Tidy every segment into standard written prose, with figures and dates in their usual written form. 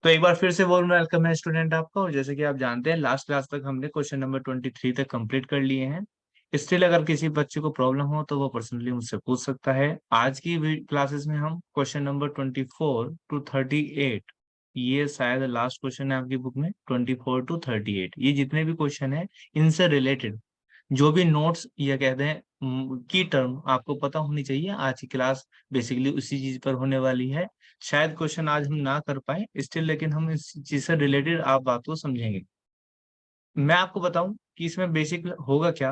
तो एक बार फिर से बोल रहा वेलकम है स्टूडेंट आपका। और जैसे कि आप जानते हैं लास्ट क्लास तक हमने क्वेश्चन नंबर 23 तक कंप्लीट कर लिए हैं। स्टिल अगर किसी बच्चे को प्रॉब्लम हो तो वो पर्सनली मुझसे पूछ सकता है। आज की क्लासेस में हम क्वेश्चन नंबर 24 to 38, ये शायद लास्ट क्वेश्चन है आपकी बुक में, 24 to 38, ये जितने भी क्वेश्चन है इनसे रिलेटेड जो भी नोट्स या कहते हैं की टर्म आपको पता होनी चाहिए। आज की क्लास बेसिकली उसी चीज पर होने वाली है। शायद क्वेश्चन आज हम ना कर पाए स्टिल, लेकिन हम इस चीज से रिलेटेड आप बात को समझेंगे। मैं आपको बताऊं कि इसमें बेसिक होगा क्या।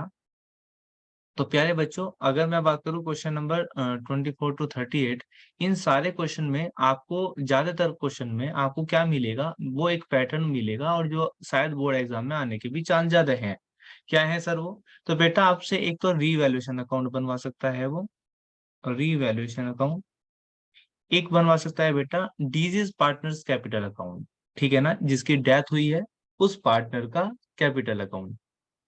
तो प्यारे बच्चों, अगर मैं बात करूं क्वेश्चन नंबर 24 to 38, इन सारे क्वेश्चन में आपको ज्यादातर क्वेश्चन में आपको क्या मिलेगा, वो एक पैटर्न मिलेगा और जो शायद बोर्ड एग्जाम में आने के भी चांस ज्यादा है। क्या है सर वो? तो बेटा आपसे एक तो रीवैल्यूएशन अकाउंट बनवा सकता है वो, रीवैल्यूएशन अकाउंट। एक बनवा सकता है बेटा डिजीज पार्टनर्स कैपिटल अकाउंट, ठीक है ना, जिसकी डेथ हुई है उस पार्टनर का कैपिटल अकाउंट।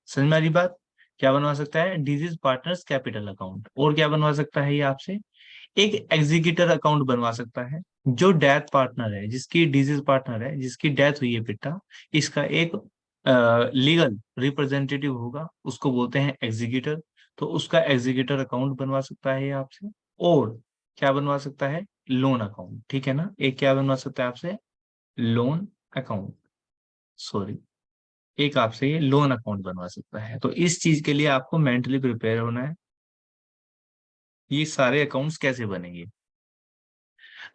समझ में आ रही बात? क्या बनवा सकता है? Disease partners capital account. और क्या बनवा सकता है ये आपसे? एक एग्जीक्यूटर अकाउंट बनवा सकता है। जो डेथ पार्टनर है, जिसकी डिजीज पार्टनर है, जिसकी डेथ हुई है बेटा, इसका एक लीगल रिप्रेजेंटेटिव होगा, उसको बोलते हैं एग्जीक्यूटर। तो उसका एग्जीक्यूटर अकाउंट बनवा सकता है ये आपसे। और क्या बनवा सकता है? लोन अकाउंट, ठीक है ना। एक क्या बनवा सकता है आपसे? लोन अकाउंट, सॉरी, एक आपसे ये लोन अकाउंट बनवा सकता है। तो इस चीज के लिए आपको मेंटली प्रिपेयर होना है। ये सारे अकाउंट्स कैसे बनेंगे?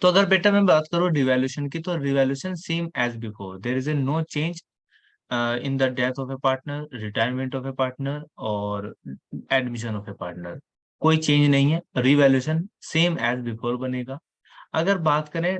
तो अगर बेटा मैं बात करूं डिवैल्यूएशन की, तो revaluation same as before, there is a no change in the death of a partner, retirement of a partner और एडमिशन ऑफ ए पार्टनर। कोई चेंज नहीं है, रिवैल्यूएशन सेम एज बिफोर बनेगा। अगर बात करें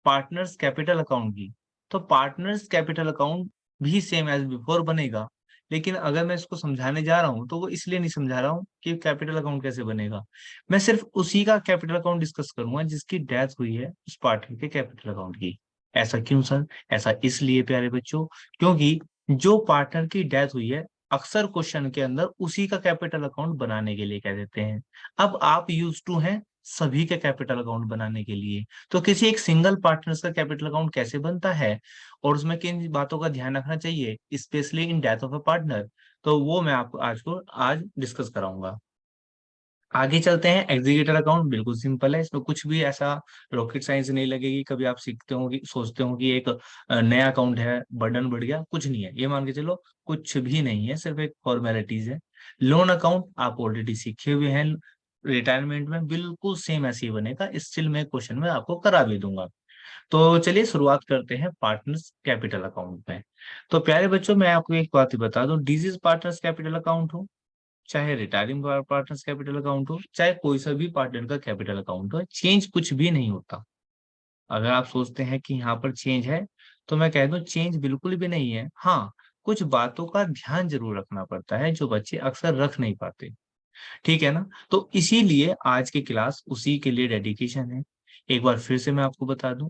पार्टनर्स कैपिटल अकाउंट की, तो पार्टनर्स कैपिटल अकाउंट भी सेम एज बिफोर बनेगा। लेकिन अगर मैं इसको समझाने जा रहा हूं तो वो इसलिए नहीं समझा रहा हूँ कि कैपिटल अकाउंट कैसे बनेगा। मैं सिर्फ उसी का कैपिटल अकाउंट डिस्कस करूंगा जिसकी डेथ हुई है उस पार्टनर के कैपिटल अकाउंट की। ऐसा क्यों सर? ऐसा इसलिए प्यारे बच्चों, क्योंकि जो पार्टनर की डेथ हुई है अक्सर क्वेश्चन के अंदर उसी का कैपिटल अकाउंट बनाने के लिए कह देते हैं। अब आप यूज टू हैं सभी के कैपिटल अकाउंट बनाने के लिए। तो किसी एक सिंगल पार्टनर का कैपिटल अकाउंट कैसे बनता है और उसमें किन बातों का ध्यान रखना चाहिए, specially in death of a partner, तो वो मैं आपको आज डिस्कस कराऊंगा। आगे चलते हैं। एग्जीक्यूटर अकाउंट बिल्कुल सिंपल है, इसमें कुछ भी ऐसा रॉकेट साइंस नहीं लगेगी। कभी आप सीखते हो कि सोचते हो कि एक नया अकाउंट है, बर्डन बढ़ गया, कुछ नहीं है, ये मान के चलो कुछ भी नहीं है, सिर्फ एक फॉर्मेलिटीज है। लोन अकाउंट आप ऑलरेडी सीखे हुए हैं, रिटायरमेंट में बिल्कुल सेम ऐसे ही बनेगा। स्टिल मैं क्वेश्चन में आपको करा भी दूंगा। तो चलिए शुरुआत करते हैं पार्टनर्स कैपिटल अकाउंट में। तो प्यारे बच्चों, मैं आपको एक बात ही बता दूं, डिजीज पार्टनर्स कैपिटल अकाउंट हो, चाहे रिटायरिंग पार्टनर्स कैपिटल अकाउंट हो, चाहे कोई सा भी पार्टनर का कैपिटल अकाउंट हो, चेंज कुछ भी नहीं होता। अगर आप सोचते हैं कि यहाँ पर चेंज है, तो मैं कह दूं चेंज बिल्कुल भी नहीं है। हाँ, कुछ बातों का ध्यान जरूर रखना पड़ता है जो बच्चे अक्सर रख नहीं पाते, ठीक है ना। तो इसीलिए आज की क्लास उसी के लिए डेडिकेशन है। एक बार फिर से मैं आपको बता दूं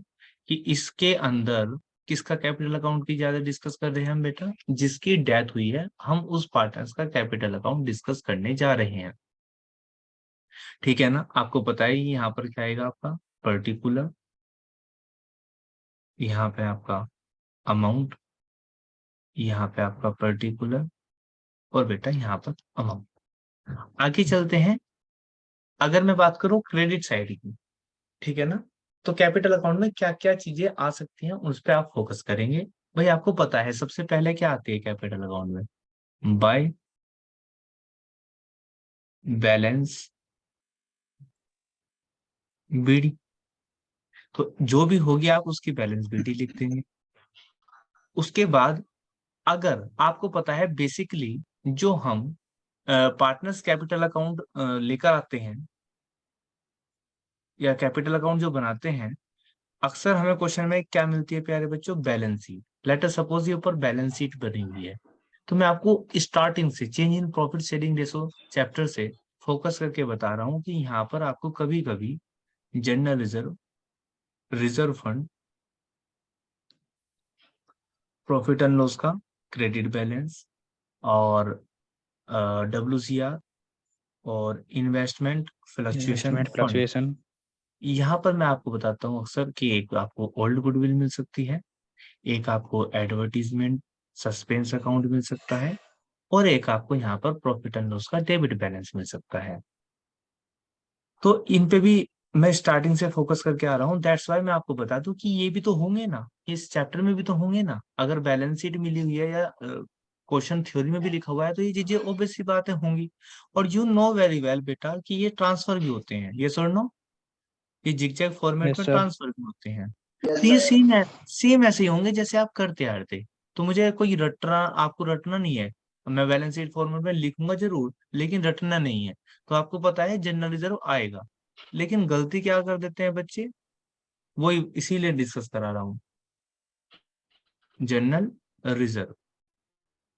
कि इसके अंदर किसका कैपिटल अकाउंट की ज्यादा डिस्कस कर रहे हैं हम बेटा? जिसकी डेथ हुई है, हम उस पार्टनर्स का कैपिटल अकाउंट डिस्कस करने जा रहे हैं, ठीक है ना। आपको पता है यहाँ पर क्या आएगा आपका? पर्टिकुलर, यहाँ पे आपका अमाउंट, यहाँ पे आपका पर्टिकुलर, और बेटा यहाँ पर अमाउंट। आगे चलते हैं। अगर मैं बात करूं क्रेडिट साइड की, ठीक है ना, तो कैपिटल अकाउंट में क्या क्या चीजें आ सकती हैं उस पर आप फोकस करेंगे। भाई आपको पता है सबसे पहले क्या आती है कैपिटल अकाउंट में? By balance BD. तो जो भी होगी आप उसकी बैलेंस बीडी लिख देंगे। उसके बाद अगर आपको पता है बेसिकली जो हम पार्टनर्स कैपिटल अकाउंट लेकर आते हैं या कैपिटल अकाउंट जो बनाते हैं, अक्सर हमें क्वेश्चन में क्या मिलती है प्यारे बच्चों? Balance sheet. Let us suppose ये ऊपर बैलेंस शीट बनी हुई है। तो मैं आपको स्टार्टिंग से change in profit sharing ratio chapter से फोकस करके बता रहा हूँ कि यहाँ पर आपको कभी कभी general reserve, reserve fund, profit and loss का क्रेडिट बैलेंस, और WCR, और investment fluctuation investment fund, fluctuation यहाँ पर मैं आपको बताता हूँ अक्सर कि एक आपको ओल्ड गुडविल मिल सकती है, एक आपको एडवर्टीजमेंट सस्पेंस अकाउंट मिल सकता है, और एक आपको यहाँ पर प्रॉफिट एंड लॉस का डेबिट बैलेंस मिल सकता है। तो इन पे भी मैं स्टार्टिंग से फोकस करके आ रहा हूँ, दैट्स वाई मैं आपको बता दूं कि ये भी तो होंगे ना, इस चैप्टर में भी तो होंगे ना। अगर बैलेंस शीट मिली हुई है या क्वेश्चन थ्योरी में भी लिखा हुआ है तो ये चीजें ऑब्वियस सी बातें होंगी। और यू नो वेरी वेल बेटा कि ये ट्रांसफर भी होते हैं, ये और नो, ये जिगजैग फॉर्मेट यस में सर। ट्रांसफर भी होते हैं। तो ये सेम ऐसे ही होंगे जैसे आप करते आ रहे थे। तो मुझे कोई रटना, आपको रटना नहीं है। मैं बैलेंस शीट फॉर्मेट में लिखूंगा जरूर, लेकिन रटना नहीं है। तो आपको पता है जनरल रिजर्व आएगा, लेकिन गलती क्या कर देते हैं बच्चे, वही इसीलिए डिस्कस करा रहा हूँ, जनरल रिजर्व।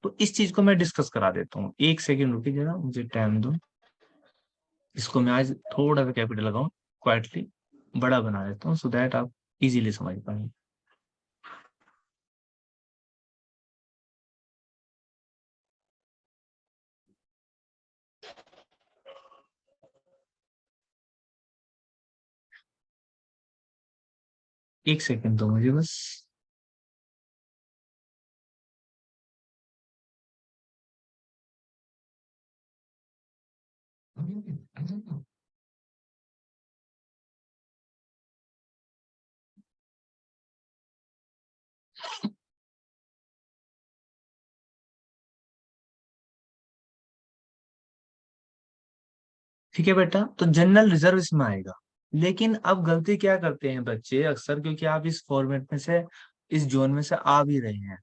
तो इस चीज को मैं डिस्कस करा देता हूँ। एक सेकेंड रुकिए जरा, मुझे टाइम दो। इसको मैं आज थोड़ा सा कैपिटल लगाऊं, क्वाइटली बड़ा बना देता हूँ, सो दैट आप इजीली समझ पाएंगे। एक सेकेंड दो मुझे बस। ठीक है बेटा, तो जनरल रिजर्व इसमें आएगा। लेकिन अब गलती क्या करते हैं बच्चे अक्सर, क्योंकि आप इस फॉर्मेट में से, इस जोन में से आ भी रहे हैं।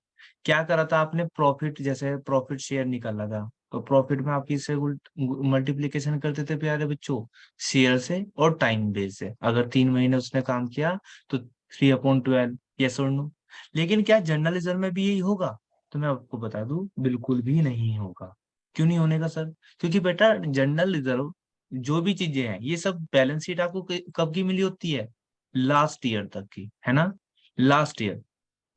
क्या करा था आपने, प्रॉफिट, जैसे प्रॉफिट शेयर निकाला था, तो प्रॉफिट में आप किससे मल्टीप्लीकेशन करते थे प्यारे बच्चों, शेयर से और टाइम बेस से। अगर 3 महीने उसने काम किया तो 3/12, यस और नो। लेकिन क्या जनरल रिजर्व में भी यही होगा? तो मैं आपको बता दूं, बिल्कुल भी नहीं होगा। क्यों नहीं होने का सर? क्योंकि बेटा जनरल रिजर्व जो भी चीजें हैं, ये सब बैलेंस शीट आपको कब की मिली होती है, लास्ट ईयर तक की, है ना, लास्ट ईयर।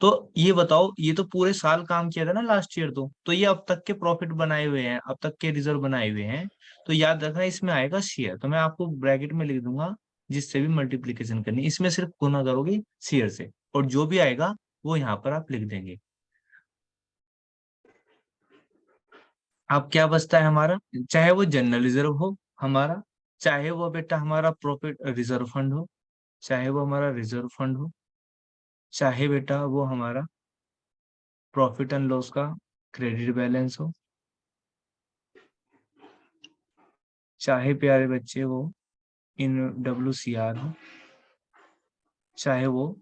तो ये बताओ, ये तो पूरे साल काम किया था ना लास्ट ईयर, तो ये अब तक के प्रॉफिट बनाए हुए हैं, अब तक के रिजर्व बनाए हुए हैं। तो याद रखना इसमें आएगा शेयर, तो मैं आपको ब्रैकेट में लिख दूंगा, जिससे भी मल्टीप्लीकेशन करनी, इसमें सिर्फ गुना करोगे शेयर से, और जो भी आएगा वो यहाँ पर आप लिख देंगे। अब क्या बचता है हमारा, चाहे वो जनरल रिजर्व हो हमारा, चाहे वो बेटा हमारा प्रॉफिट रिजर्व फंड हो, चाहे वो हमारा रिजर्व फंड हो, चाहे बेटा वो हमारा प्रॉफिट एंड लॉस का क्रेडिट बैलेंस हो, चाहे प्यारे बच्चे वो इन WCR हो, चाहे वो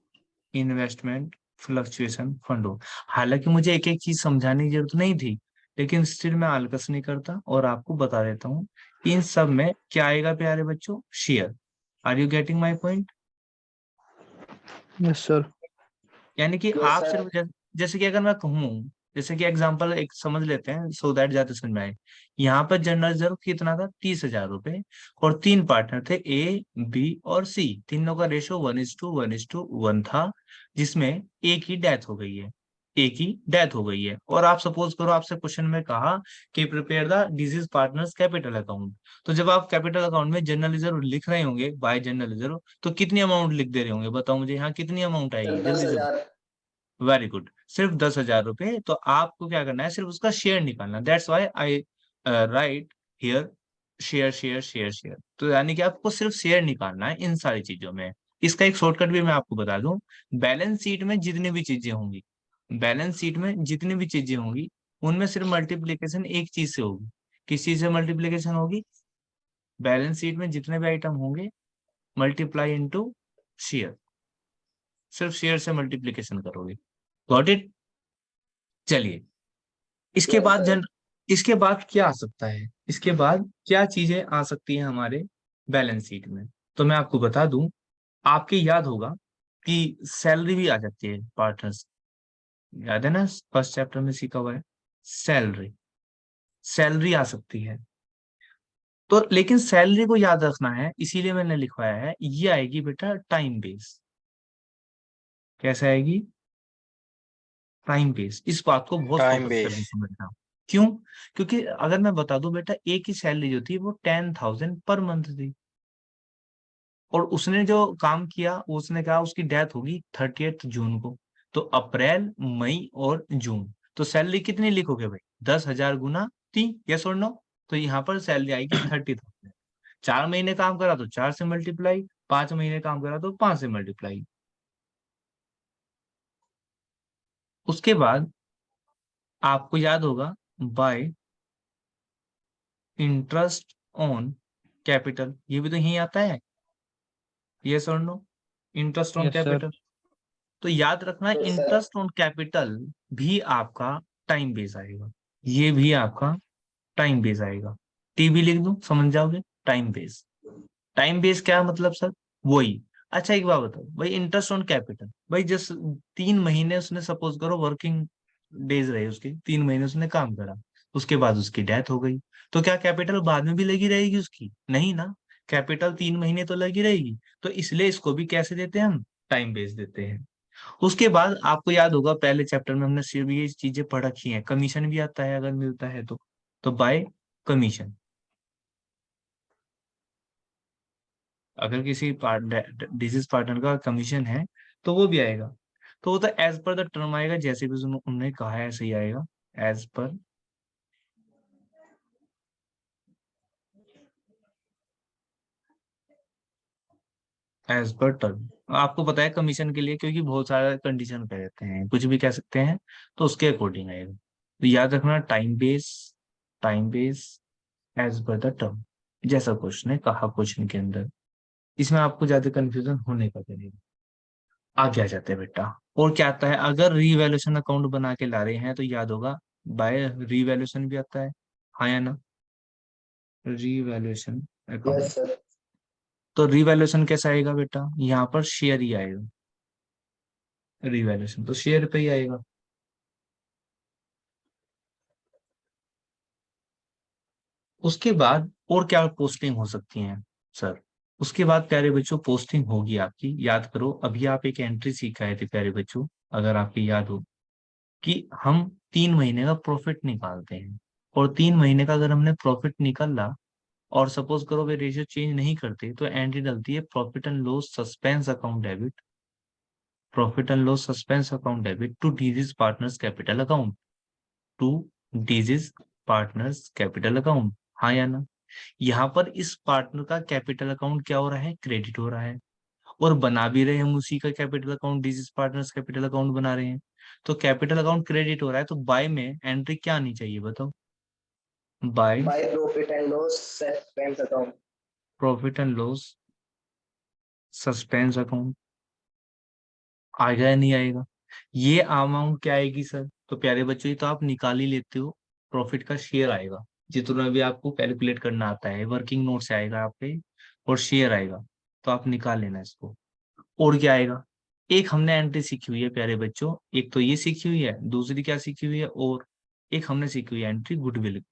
इन्वेस्टमेंट फ्लक्चुएशन फंड हो। हालांकि मुझे एक एक चीज समझाने की जरूरत नहीं थी, लेकिन स्टिल मैं आलकस नहीं करता और आपको बता देता हूँ। इन सब में क्या आएगा प्यारे बच्चों, share. Are you getting my point? Yes sir. यानी कि आप सिर्फ जैसे कि अगर मैं कहूँ, जैसे कि एग्जांपल एक समझ लेते हैं सो दैट ज्यादा समझ में आए। यहाँ पर जनरल रिजर्व कितना था, 30,000 रुपए, और 3 पार्टनर थे, A, B और C। तीनों का रेशो 1:1:1 था, जिसमें एक की डेथ हो गई है, एक की डेथ हो गई है। और आप सपोज करो, आपसे क्वेश्चन में कहा कि prepare the disease partners capital account. तो जब आप कैपिटल अकाउंट में जनरल रिजर्व लिख रहे होंगे बाय जनरल रिजर्व, तो कितनी अमाउंट लिख दे रहे होंगे, बताओ मुझे, यहाँ कितनी अमाउंट आएगी, जल्दी से। वेरी गुड, सिर्फ 10,000 रुपए। तो आपको क्या करना है, सिर्फ उसका शेयर निकालना। That's why I right here share share share share. तो यानी कि आपको सिर्फ शेयर निकालना है इन सारी चीजों में। इसका एक शॉर्टकट भी मैं आपको बता दूं, बैलेंस शीट में जितनी भी चीजें होंगी, बैलेंस शीट में जितनी भी चीजें होंगी, उनमें सिर्फ मल्टीप्लीकेशन एक चीज से होगी। किस चीज से मल्टीप्लीकेशन होगी, बैलेंस शीट में जितने भी आइटम होंगे, मल्टीप्लाई इनटू शेयर, सिर्फ शेयर से मल्टीप्लीकेशन करोगे। Got it? चलिए, इसके बाद इसके बाद क्या आ सकता है, इसके बाद क्या चीजें आ सकती हैं हमारे बैलेंस शीट में? तो मैं आपको बता दूं, आपके याद होगा कि सैलरी भी आ जाती है पार्टनर्स, याद है ना, फर्स्ट चैप्टर में सीखा हुआ है, सैलरी, सैलरी आ सकती है। तो लेकिन सैलरी को याद रखना है, इसीलिए मैंने लिखवाया है, ये आएगी बेटा टाइम बेस। कैसे आएगी, टाइम बेस। इस बात को बहुत टाइम फोकस बेस। करके समझना। क्यों? क्योंकि अगर मैं बता दूं बेटा, एक ही सैलरी जो थी वो 10,000 पर मंथ थी, और उसने जो काम किया उसने कहा उसकी डेथ होगी 30 जून को। तो अप्रैल, मई और जून, तो सैलरी कितनी लिखोगे भाई? 10,000 गुना 3, यस और नो? तो यहाँ पर सैलरी आएगी 30,000। 4 महीने काम करा तो 4 से मल्टीप्लाई, 5 महीने काम करा तो 5 से मल्टीप्लाई। उसके बाद आपको याद होगा बाय इंटरेस्ट ऑन कैपिटल, ये भी तो यही आता है, यस और no? Interest on yes sir. Capital. तो याद रखना Yes, sir. Interest on capital भी आपका टाइम बेस आएगा, ये भी आपका टाइम बेस आएगा। टीबी लिख दूं, समझ जाओगे? Time base. टाइम बेस क्या मतलब सर? वही। अच्छा एक बात बताओ भाई, इंटरेस्ट ऑन कैपिटल, भाई जिस 3 महीने उसने सपोज करो वर्किंग डेज रहे उसके, 3 महीने उसने काम करा, उसके बाद उसकी डेथ हो गई, तो क्या कैपिटल बाद में भी लगी रहेगी उसकी? नहीं ना, कैपिटल 3 महीने तो लगी रहेगी। तो इसलिए इसको भी कैसे देते हैं हम? टाइम बेस देते हैं। उसके बाद आपको याद होगा पहले चैप्टर में हमने सिर्फ ये चीजें पढ़ रखी हैं, कमीशन भी आता है अगर मिलता है तो बाय कमीशन। अगर किसी डिजीज पार्टनर का कमीशन है तो वो भी आएगा। तो वो तो एज पर द टर्म आएगा, जैसे भी उन्होंने कहा है ऐसे ही आएगा, एज पर टर्म। आपको पता है कमीशन के लिए क्योंकि बहुत सारे कंडीशन पे रहते हैं, कुछ भी कह सकते हैं, तो उसके अकॉर्डिंग आएगा। तो याद रखना time base as per the term, जैसा क्वेश्चन है कहा क्वेश्चन के अंदर। इसमें आपको ज्यादा कंफ्यूजन होने का करेगा। आगे आ जाते हैं बेटा। और क्या आता है अगर रीवैल्यूएशन अकाउंट बना के ला रहे हैं तो याद होगा बाय रीवैल्यूएशन भी आता है, हाँ या ना? Revaluation account. Yes, sir. तो रीवैल्यूएशन कैसा आएगा बेटा? यहाँ पर शेयर ही आएगा, रीवैल्यूएशन तो शेयर पे ही आएगा। उसके बाद और क्या पोस्टिंग हो सकती है सर? उसके बाद प्यारे बच्चों पोस्टिंग होगी आपकी, याद करो अभी आप एक एंट्री सीख आए थे प्यारे बच्चों, अगर आपकी याद हो, कि हम 3 महीने का प्रॉफिट निकालते हैं, और 3 महीने का अगर हमने प्रॉफिट निकाला और सपोज करो वे रेशियो चेंज नहीं करते, तो एंट्री डलती है profit and loss suspense account debit, profit and loss suspense account debit to deceased partners capital account, to deceased partners capital account, हाँ या ना? यहाँ पर इस पार्टनर का कैपिटल अकाउंट क्या हो रहा है? क्रेडिट हो रहा है, और बना भी रहे हम उसी का capital account, disease partners capital account बना रहे हैं। तो कैपिटल अकाउंट क्रेडिट हो रहा है, तो बाय में एंट्री क्या आनी चाहिए बताओ? By By profit and loss expense account. Profit and loss suspense account. आएगा या नहीं आएगा? ये अमाउंट क्या आएगी सर? तो प्यारे बच्चों ये तो आप निकाल ही लेते हो, प्रॉफिट का शेयर आएगा, जितना भी आपको कैलकुलेट करना आता है, वर्किंग नोट से आएगा आपके, और शेयर आएगा, तो आप निकाल लेना इसको। और क्या आएगा? एक हमने एंट्री सीखी हुई है प्यारे बच्चों, एक तो ये सीखी हुई है, दूसरी क्या सीखी हुई है, और एक हमने सीखी हुई है एंट्री गुडविल।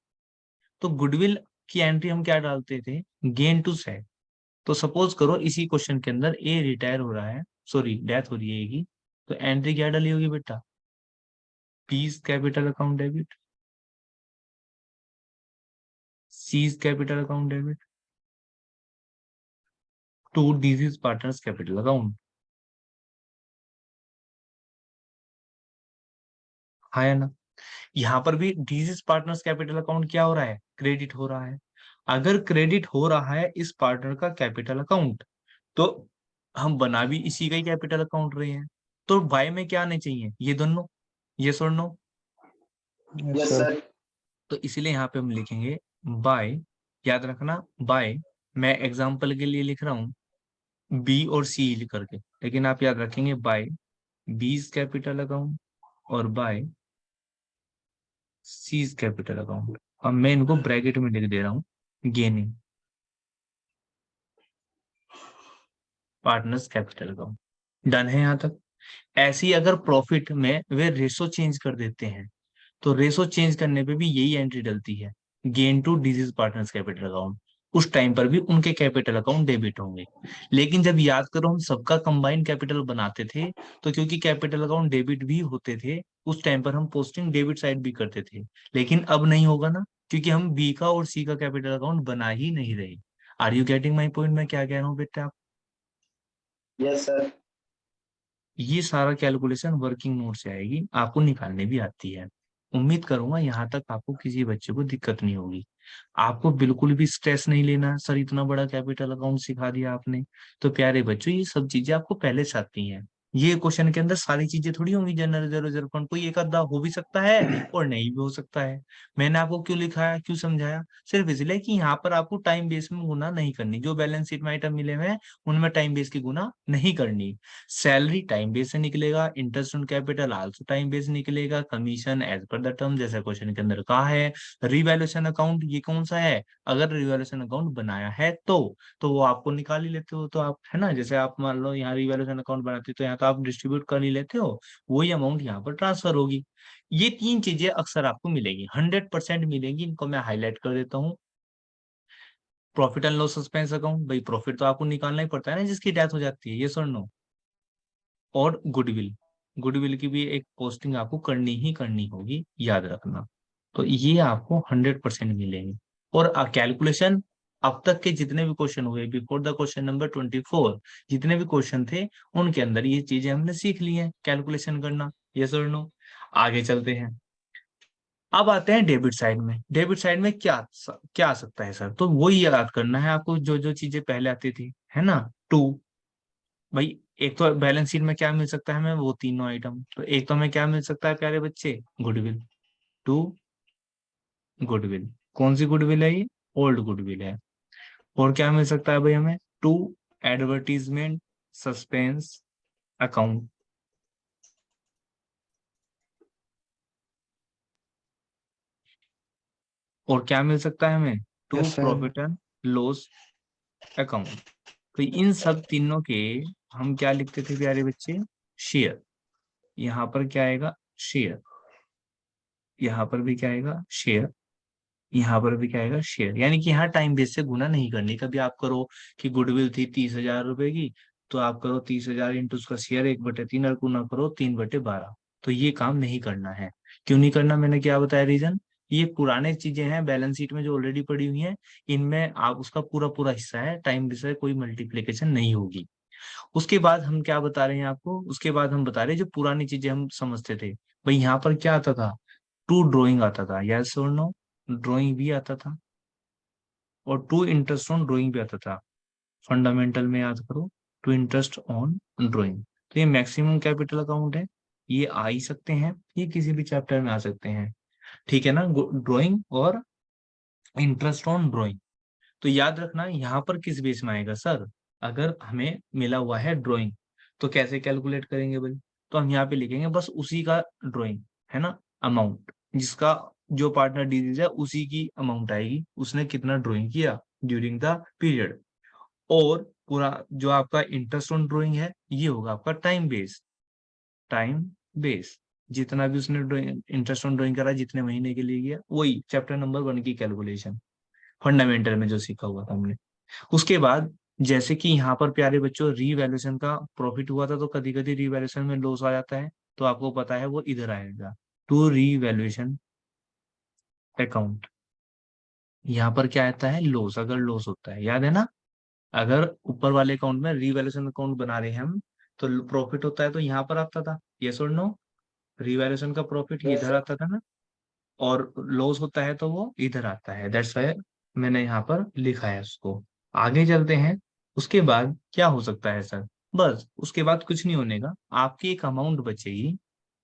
तो गुडविल की एंट्री हम क्या डालते थे? Gain to set. तो सपोज करो इसी क्वेश्चन के अंदर ए रिटायर हो रहा है, सॉरी डेथ हो रही है A की, तो एंट्री क्या डाली होगी बेटा? P's capital account debit, C's capital account debit to deceased partners capital account, हाँ या ना? यहाँ पर भी डिजीज पार्टनर्स कैपिटल अकाउंट क्या हो रहा है? क्रेडिट हो रहा है। अगर क्रेडिट हो रहा है इस पार्टनर का कैपिटल अकाउंट, तो हम बना भी इसी का ही कैपिटल अकाउंट रहे हैं, तो बाय में क्या आने चाहिए? ये दोनों, यस और नो? यस Yes, सर। sir. तो इसलिए यहाँ पे हम लिखेंगे बाय, याद रखना बाय, मैं एग्जांपल के लिए लिख रहा हूँ बी और सी लिख करके, लेकिन आप याद रखेंगे बाय बीज कैपिटल अकाउंट और बाय सीज कैपिटल अकाउंट। अब मैं इनको ब्रैकेट में लिख दे रहा हूँ, gaining partners capital account. Done है यहाँ तक? ऐसे ही अगर प्रॉफिट में वे रेशो चेंज कर देते हैं, तो रेशो चेंज करने पे भी यही एंट्री डलती है, gain to deceased partners capital account. उस टाइम पर भी उनके कैपिटल अकाउंट डेबिट होंगे। लेकिन जब याद करो हम सबका कंबाइंड कैपिटल बनाते थे, तो क्योंकि कैपिटल अकाउंट डेबिट भी होते थे, उस टाइम पर हम पोस्टिंग डेबिट साइड भी करते थे। लेकिन अब नहीं होगा ना, क्योंकि हम बी का और सी का कैपिटल अकाउंट बना ही नहीं रहे। Are you getting my point? मैं क्या कह रहा हूँ बेटा? Yes, sir. ये सारा कैलकुलेशन वर्किंग नोट से आएगी, आपको निकालने भी आती है। उम्मीद करूंगा यहाँ तक आपको किसी बच्चे को दिक्कत नहीं होगी। आपको बिल्कुल भी स्ट्रेस नहीं लेना, सर इतना बड़ा कैपिटल अकाउंट सिखा दिया आपने। तो प्यारे बच्चों, ये सब चीजें आपको पहले से आती हैं। ये क्वेश्चन के अंदर सारी चीजें थोड़ी होंगी, जनरल रिजर्व फंड कोई एक आधा हो भी सकता है और नहीं भी हो सकता है। मैंने आपको क्यों लिखाया, क्यों समझाया? सिर्फ इसलिए कि यहाँ पर आपको टाइम बेस में गुना नहीं करनी। जो बैलेंस शीट में आइटम मिले हुए हैं उनमें टाइम बेस की गुना नहीं करनी। सैलरी टाइम बेस से निकलेगा, interest on capital also time base निकलेगा, commission as per the term जैसा क्वेश्चन के अंदर कहा है। रिवैल्यूएशन अकाउंट ये कौन सा है? अगर रिवैल्यूएशन अकाउंट बनाया है तो वो आपको निकाल ही लेते हो। तो आप है ना, जैसे आप मान लो यहाँ रिवैल्यूएशन अकाउंट बनाते हो तो यहाँ तो आप डिस्ट्रीब्यूट कर ही लेते हो, वही अमाउंट यहाँ पर ट्रांसफर होगी। ये तीन चीजें अक्सर आपको मिलेगी, 100% मिलेंगी। इनको मैं हाईलाइट कर देता हूँ। Profit and loss suspense account, भाई प्रॉफिट तो आपको निकालना ही पड़ता है ना जिसकी डेथ हो जाती है, ये सुन लो। और गुडविल, गुडविल की भी एक पोस्टिंग आपको करनी ही करनी होगी, याद रखना। तो ये आपको 100% मिलेंगे। और कैलकुलेशन, अब तक के जितने भी क्वेश्चन हुए बिफोर द क्वेश्चन नंबर 24, जितने भी क्वेश्चन थे उनके अंदर ये चीजें हमने सीख ली हैं, कैलकुलेशन करना। यस और नो? आगे चलते हैं। अब आते हैं डेबिट साइड में। डेबिट साइड में क्या आ सकता है सर? तो वही याद करना है आपको जो जो चीजें पहले आती थी, है ना। टू, भाई एक तो बैलेंस शीट में क्या मिल सकता है हमें, वो तीनों आइटम। तो एक तो हमें क्या मिल सकता है प्यारे बच्चे, गुडविल। To, goodwill. कौन सी गुडविल है ये? ओल्ड गुडविल है। और क्या मिल सकता है भाई हमें? To, advertisement suspense account. और क्या मिल सकता है हमें? To, Yes, sir. Profit and loss account. तो इन सब तीनों के हम क्या लिखते थे प्यारे बच्चे? शेयर। यहाँ पर क्या आएगा? शेयर। यहाँ पर भी क्या आएगा? शेयर। यहाँ पर भी क्या आएगा? शेयर। यानी कि यहाँ टाइम बेस से गुना नहीं करनी। कभी आप करो कि गुडविल थी 30,000 रुपए की, तो आप करो 30,000 इंटू उसका शेयर 1/3 और गुना करो 3/12। तो ये काम नहीं करना है। क्यों नहीं करना, मैंने क्या बताया रीजन? ये पुराने चीजें हैं बैलेंस शीट में जो ऑलरेडी पड़ी हुई हैं, इनमें आप उसका पूरा पूरा हिस्सा है, टाइम बेस से कोई मल्टीप्लीकेशन नहीं होगी। उसके बाद हम क्या बता रहे हैं आपको? उसके बाद हम बता रहे हैं जो पुरानी चीजें हम समझते थे। भाई यहाँ पर क्या आता था? टू ड्राइंग आता था, यस और नो? ड्राइंग भी आता था, और टू इंटरेस्ट ऑन ड्राइंग भी आता था। फंडामेंटल में याद करो, टू इंटरेस्ट ऑन ड्राइंग। तो ये मैक्सिमम कैपिटल अकाउंट है, ये आ ही सकते हैं, ये किसी भी चैप्टर में आ सकते हैं। ठीक है ना, ड्राइंग और इंटरेस्ट ऑन ड्राइंग। तो याद रखना यहाँ पर किस बेस में आएगा सर? अगर हमें मिला हुआ है ड्राइंग, तो कैसे कैलकुलेट करेंगे भाई? तो हम यहाँ पे लिखेंगे बस उसी का ड्राइंग, है ना, अमाउंट, जिसका जो पार्टनर डिजीज है उसी की अमाउंट आएगी, उसने कितना ड्राइंग किया ड्यूरिंग द पीरियड। और पूरा जो आपका इंटरेस्ट ऑन ड्राइंग है ये होगा आपका टाइम बेस। टाइम बेस, जितना भी उसने इंटरेस्ट ऑन ड्राइंग करा, जितने महीने के लिए किया, वही चैप्टर नंबर 1 की कैलकुलेशन, फंडामेंटल में जो सीखा हुआ था हमने। उसके बाद जैसे कि यहाँ पर प्यारे बच्चों रीवैल्यूएशन का प्रॉफिट हुआ था, तो कभी कभी रीवैल्यूएशन में लॉस आ जाता है, तो आपको पता है वो इधर आएगा, टू रीवैल्यूएशन अकाउंट। यहाँ पर क्या आता है? लॉस। अगर लॉस होता है, याद है ना, अगर ऊपर वाले अकाउंट में रीवैल्यूएशन अकाउंट बना रहे हैं हम, तो प्रॉफिट होता है तो यहाँ पर आता था, यस और नो? रीवैल्यूएशन का प्रॉफिट Yes, इधर sir. आता था ना, और लॉस होता है तो वो इधर आता है। दैट्स वाई मैंने यहाँ पर लिखा है उसको। आगे चलते हैं। उसके बाद क्या हो सकता है सर? बस उसके बाद कुछ नहीं होने का, आपकी एक अमाउंट बचेगी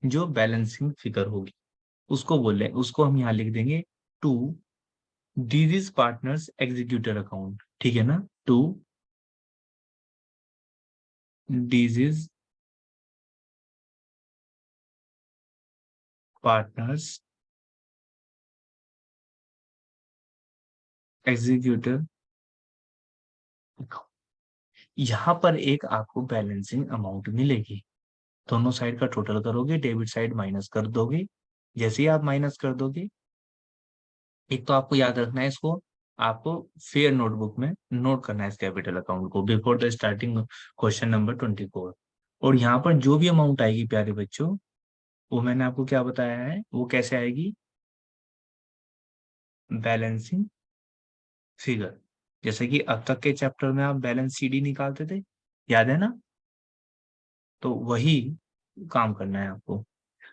जो बैलेंसिंग फिगर होगी, उसको बोले, उसको हम यहाँ लिख देंगे to deceased partners executor account. ठीक है ना, to deceased partners executor account. यहाँ पर एक आपको बैलेंसिंग अमाउंट मिलेगी, दोनों साइड का टोटल करोगे, डेबिट साइड माइनस कर दोगे। जैसे ही आप माइनस कर दोगे, एक तो आपको याद रखना है इसको, आपको फेयर नोटबुक में नोट करना है इस कैपिटल अकाउंट को before the starting question number 24। और यहाँ पर जो भी अमाउंट आएगी प्यारे बच्चों, वो मैंने आपको क्या बताया है, वो कैसे आएगी? Balancing figure. जैसे कि अब तक के चैप्टर में आप बैलेंस सीडी निकालते थे, याद है ना? तो वही काम करना है आपको।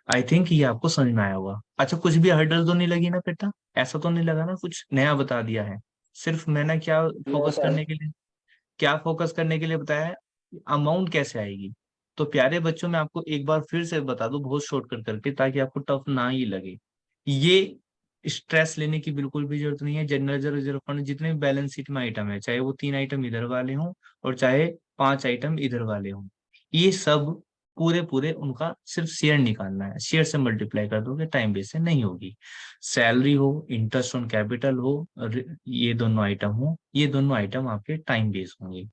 आई थिंक ये आपको समझ में आया होगा। अच्छा, कुछ भी हर्डल तो नहीं लगी ना बेटा? ऐसा तो नहीं लगा ना कुछ नया बता दिया है? सिर्फ मैंने क्या नो फोकस सर। करने के लिए क्या फोकस करने के लिए बताया है? अमाउंट कैसे आएगी। तो प्यारे बच्चों, मैं आपको एक बार फिर से बता दूं बहुत शॉर्टकट करके, ताकि आपको टफ ना ही लगे। ये स्ट्रेस लेने की बिल्कुल भी जरूरत नहीं है। जनरल रिजर्व फंड जितने भी बैलेंस शीट में आइटम है, चाहे वो 3 आइटम इधर वाले हों और चाहे 5 आइटम इधर वाले हों, ये सब पूरे पूरे उनका सिर्फ शेयर निकालना है। शेयर से मल्टीप्लाई कर दोगे, टाइम बेस से नहीं होगी। सैलरी हो, इंटरेस्ट ऑन कैपिटल हो, ये दोनों आइटम हो, ये दोनों आइटम आपके टाइम बेस होंगे।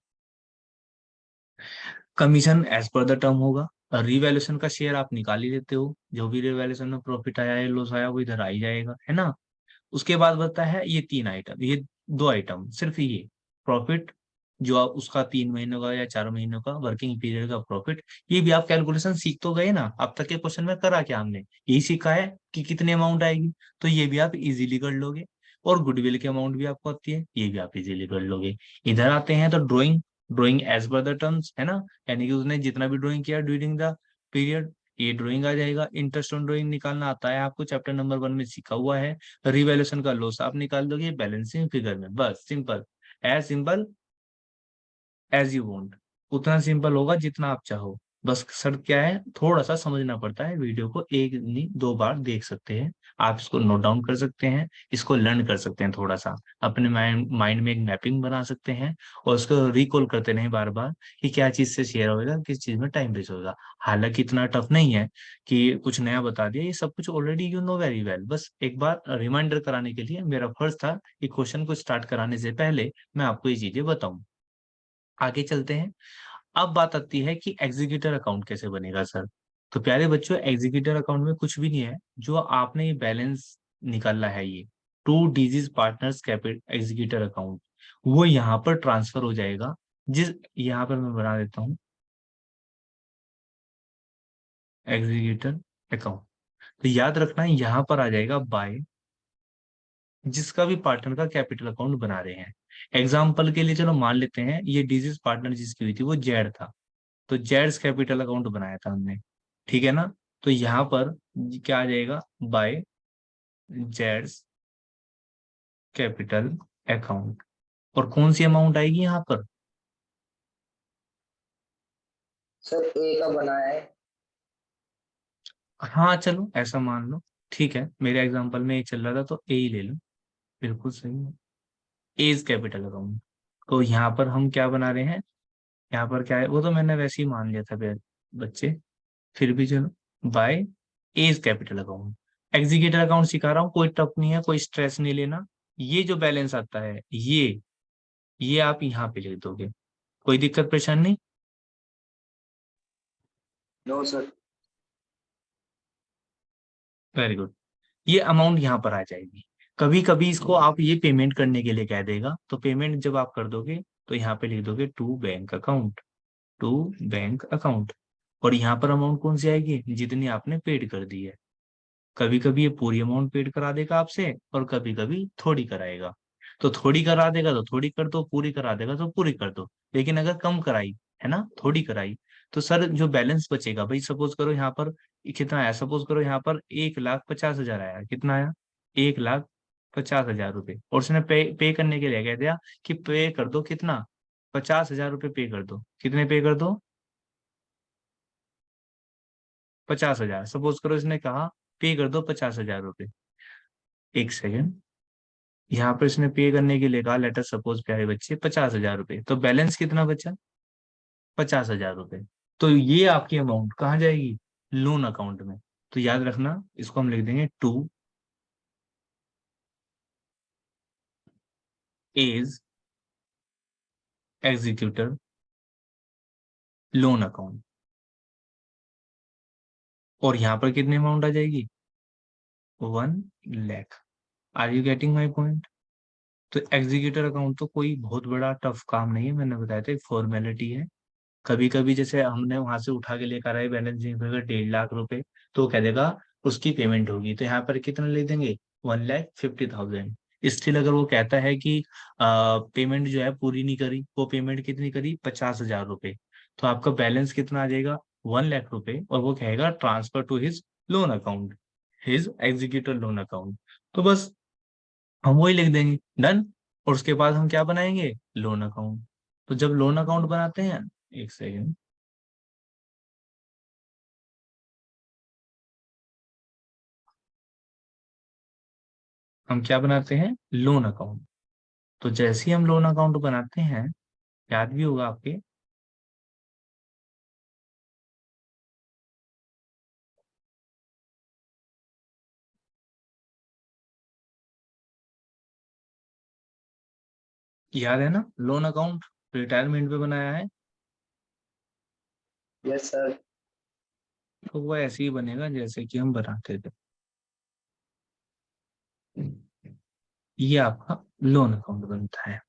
Commission as per the term होगा। रिवैल्यूएशन का शेयर आप निकाल ही लेते हो, जो भी रिवैल्यूएशन में प्रॉफिट आया है लॉस आया वो इधर आ ही जाएगा, है ना। उसके बाद बनता है ये 3 आइटम, ये 2 आइटम, सिर्फ ये प्रॉफिट, जो आप उसका 3 महीनों का या 4 महीनों का वर्किंग पीरियड का प्रॉफिट। ये भी आप कैलकुलेशन सीख तो गए ना। अब तक के क्वेश्चन में करा क्या हमने? यही सीखा है कि कितनी अमाउंट आएगी, तो ये भी आप इजीली कर लोगे। और गुडविल की अमाउंट भी आपको आती है, ये भी आप इजीली कर लोगे। इधर आते हैं तो drawing, drawing as per the terms, है ना। यानी कि उसने जितना भी ड्राइंग किया ड्यूरिंग द पीरियड, ये ड्राइंग आ जाएगा। इंटरेस्ट ऑन ड्राइंग निकालना आता है आपको, चैप्टर नंबर 1 में सीखा हुआ है। रिवैल्यूएशन का लॉस आप निकाल दोगे बैलेंसिंग फिगर में, बस सिंपल एज यू वांट। उतना सिंपल होगा जितना आप चाहो। बस शर्त क्या है, थोड़ा सा समझना पड़ता है। वीडियो को एक नहीं 2 बार देख सकते हैं आप, इसको नोट डाउन कर सकते हैं, इसको लर्न कर सकते हैं थोड़ा सा, अपने माइंड में एक मैपिंग बना सकते हैं, और उसको रिकॉल करते रहें बार बार कि क्या चीज से शेयर होगा, किस चीज में टाइम वेस्ट होगा। हालांकि इतना टफ नहीं है कि कुछ नया बता दिया, ये सब कुछ already you know very well. बस एक बार रिमाइंडर कराने के लिए मेरा फर्ज था कि क्वेश्चन को स्टार्ट कराने से पहले मैं आपको ये चीजें बताऊं। आगे चलते हैं। अब बात आती है कि एग्जीक्यूटर अकाउंट कैसे बनेगा सर। तो प्यारे बच्चों, एग्जीक्यूटर अकाउंट में कुछ भी नहीं है। जो आपने ये बैलेंस निकाला है, ये to deceased partners capital executor account, वो यहाँ पर ट्रांसफर हो जाएगा। जिस यहाँ पर मैं बना देता हूँ एग्जीक्यूटर अकाउंट। तो याद रखना यहाँ पर आ जाएगा बाय, जिसका भी पार्टनर का कैपिटल अकाउंट बना रहे हैं। एग्जाम्पल के लिए चलो मान लेते हैं ये डिजीज पार्टनर जिसकी हुई थी वो जेड था, तो जेड्स कैपिटल अकाउंट बनाया था हमने, ठीक है ना। तो यहाँ पर क्या आ जाएगा, बाय जेड्स कैपिटल अकाउंट। और कौन सी अमाउंट आएगी यहाँ पर? सर ए का बनाया है। हाँ चलो ऐसा मान लो, ठीक है, मेरे एग्जांपल में ये चल रहा था तो ए ही ले लो, बिल्कुल सही है। A's capital account. तो यहाँ पर हम क्या बना रहे हैं, यहाँ पर क्या है वो तो मैंने वैसे ही मान लिया था बच्चे, फिर भी चलो by A's capital account. Executive account सिखा रहा हूँ, कोई टफ नहीं है, कोई स्ट्रेस नहीं लेना। ये जो बैलेंस आता है, ये आप यहाँ पे लिख दोगे, कोई दिक्कत परेशानी नहीं। No sir. Very good. ये अमाउंट यहाँ पर आ जाएगी। कभी कभी इसको आप ये पेमेंट करने के लिए कह देगा, तो पेमेंट जब आप कर दोगे तो यहाँ पे लिख दोगे to bank account, to bank account. और यहाँ पर अमाउंट कौन सी आएगी, जितनी आपने पेड कर दी है। कभी कभी ये पूरी अमाउंट पेड करा देगा आपसे, और कभी कभी थोड़ी कराएगा। तो थोड़ी करा देगा तो थोड़ी कर दो, पूरी करा देगा तो पूरी कर दो। लेकिन अगर कम कराई, है ना, थोड़ी कराई, तो सर जो बैलेंस बचेगा, भाई सपोज करो यहाँ पर कितना आया, सपोज करो यहाँ पर 1,50,000 आया, कितना आया, 1,50,000 रुपये। और उसने पे करने के लिए कह दिया कि पे कर दो कितना, 50,000 रुपये पे कर दो। कितने पे कर दो, 50,000। सपोज करो इसने कहा पे कर दो 50,000 रुपये। एक सेकेंड, यहाँ पर इसने पे करने के लिए कहा, लेटर सपोज प्यारे बच्चे 50,000 रुपये, तो बैलेंस कितना बचा, 50,000 रुपये। तो ये आपकी अमाउंट कहाँ जाएगी, लोन अकाउंट में। तो याद रखना, इसको हम लिख देंगे to A's executor loan account. और यहाँ पर कितनी अमाउंट आ जाएगी, 1 lakh. Are you getting my point? तो एग्जीक्यूटर अकाउंट तो कोई बहुत बड़ा टफ काम नहीं है, मैंने बताया था, एक फॉर्मेलिटी है। कभी कभी जैसे हमने वहां से उठा के लेकर आए बैलेंसिंग फिगर 1.5 लाख रुपए, तो कह देगा उसकी पेमेंट होगी, तो यहाँ पर कितना ले देंगे, 1,50,000। स्टिल अगर वो कहता है कि पेमेंट जो है पूरी नहीं करी, वो पेमेंट कितनी करी, 50,000 रुपए, तो आपका बैलेंस कितना आ जाएगा, 1 लाख रुपए और वो कहेगा transfer to his loan account, his executor loan account. तो बस हम वही लिख देंगे, डन। और उसके बाद हम क्या बनाएंगे, लोन अकाउंट। तो जब लोन अकाउंट बनाते हैं, एक सेकेंड, हम क्या बनाते हैं, लोन अकाउंट। तो जैसे ही हम लोन अकाउंट बनाते हैं, याद भी होगा आपके, याद है ना, लोन अकाउंट रिटायरमेंट पे बनाया है। Yes sir. तो वो ऐसे ही बनेगा जैसे कि हम बनाते थे। ये आपका लोन अकाउंट बनता है।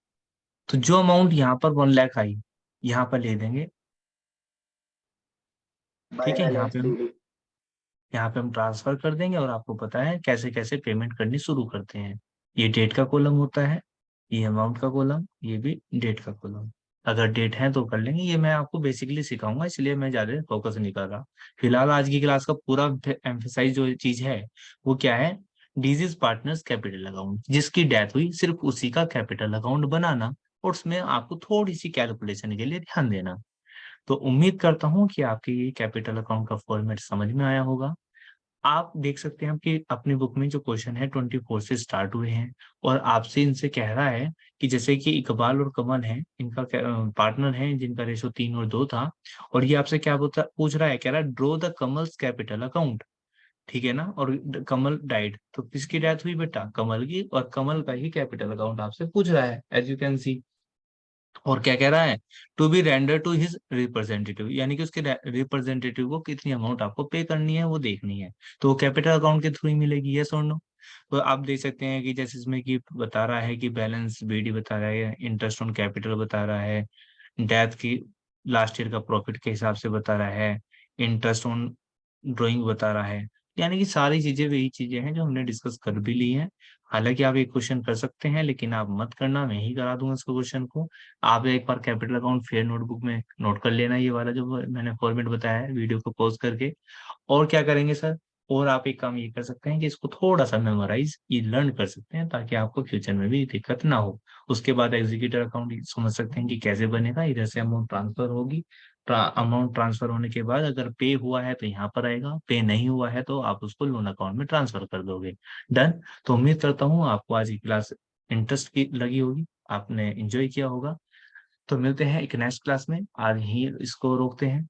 तो जो अमाउंट यहाँ पर 1 लाख आई, यहाँ पर ले देंगे। बाय ठीक है, बैलेंस रीडिंग। यहाँ पे हम ट्रांसफर कर देंगे और आपको पता है कैसे कैसे पेमेंट करनी शुरू करते हैं। ये डेट का कॉलम होता है, ये अमाउंट का कॉलम, ये भी डेट का कॉलम। अगर डेट है तो कर लेंगे, ये मैं आपको बेसिकली सिखाऊंगा, इसलिए मैं ज्यादा फोकस नहीं कर रहा। फिलहाल आज की क्लास का पूरा एम्फेसाइज जो चीज है वो क्या है, डिजीज पार्टनर्स कैपिटल अकाउंट, जिसकी डेथ हुई सिर्फ उसी का कैपिटल अकाउंट बनाना, और उसमें आपको थोड़ी सी कैलकुलेशन के लिए ध्यान देना। तो उम्मीद करता हूँ कि आपके ये कैपिटल अकाउंट का फॉर्मेट समझ में आया होगा। आप देख सकते हैं कि अपनी बुक में जो क्वेश्चन है 24 से स्टार्ट हुए हैं, और आपसे इनसे कह रहा है कि जैसे कि इकबाल और कमल हैं, इनका पार्टनर है जिनका रेशो 3 और 2 था, और ये आपसे क्या पूछ रहा है, कह रहा है draw the Kamal's capital account. ठीक है ना, और कमल डाइड, तो किसकी डेथ हुई बेटा, कमल की, और कमल का ही कैपिटल अकाउंट आपसे पूछ रहा है, एज यू कैन सी। और क्या कह रहा है, to be render to his representative, यानी कि उसके रिप्रेजेंटेटिव को कितनी अमाउंट आपको पे करनी है वो देखनी है। तो वो कैपिटल अकाउंट के थ्रू ही मिलेगी, यस और नो। तो आप देख सकते हैं कि जैसे इसमें कि बता रहा है कि बैलेंस बीडी बता रहा है, इंटरेस्ट ऑन कैपिटल बता रहा है, डेथ की लास्ट ईयर का प्रॉफिट के हिसाब से बता रहा है, इंटरेस्ट ऑन ड्राइंग बता रहा है। यानी कि सारी चीजें वही चीजें हैं जो हमने डिस्कस कर भी ली हैं। हालांकि आप एक क्वेश्चन कर सकते हैं, लेकिन आप मत करना, मैं ही करा दूंगा इस क्वेश्चन को। आप एक बार कैपिटल अकाउंट फेयर नोटबुक में नोट कर लेना, ये वाला जो मैंने फॉर्मेट बताया है, वीडियो को पॉज करके। और क्या करेंगे सर, और आप एक काम ये कर सकते हैं कि इसको थोड़ा सा मेमोराइज ये लर्न कर सकते हैं, ताकि आपको फ्यूचर में भी दिक्कत ना हो। उसके बाद एग्जीक्यूटिव अकाउंट समझ सकते हैं कि कैसे बनेगा, इधर से अमाउंट ट्रांसफर होगी, अमाउंट ट्रांसफर होने के बाद अगर पे हुआ है तो यहाँ पर आएगा, पे नहीं हुआ है तो आप उसको लोन अकाउंट में ट्रांसफर कर दोगे। डन। तो उम्मीद करता हूँ आपको आज की क्लास इंटरेस्ट की लगी होगी, आपने एंजॉय किया होगा। तो मिलते हैं एक नेक्स्ट क्लास में, आज यहीं इसको रोकते हैं।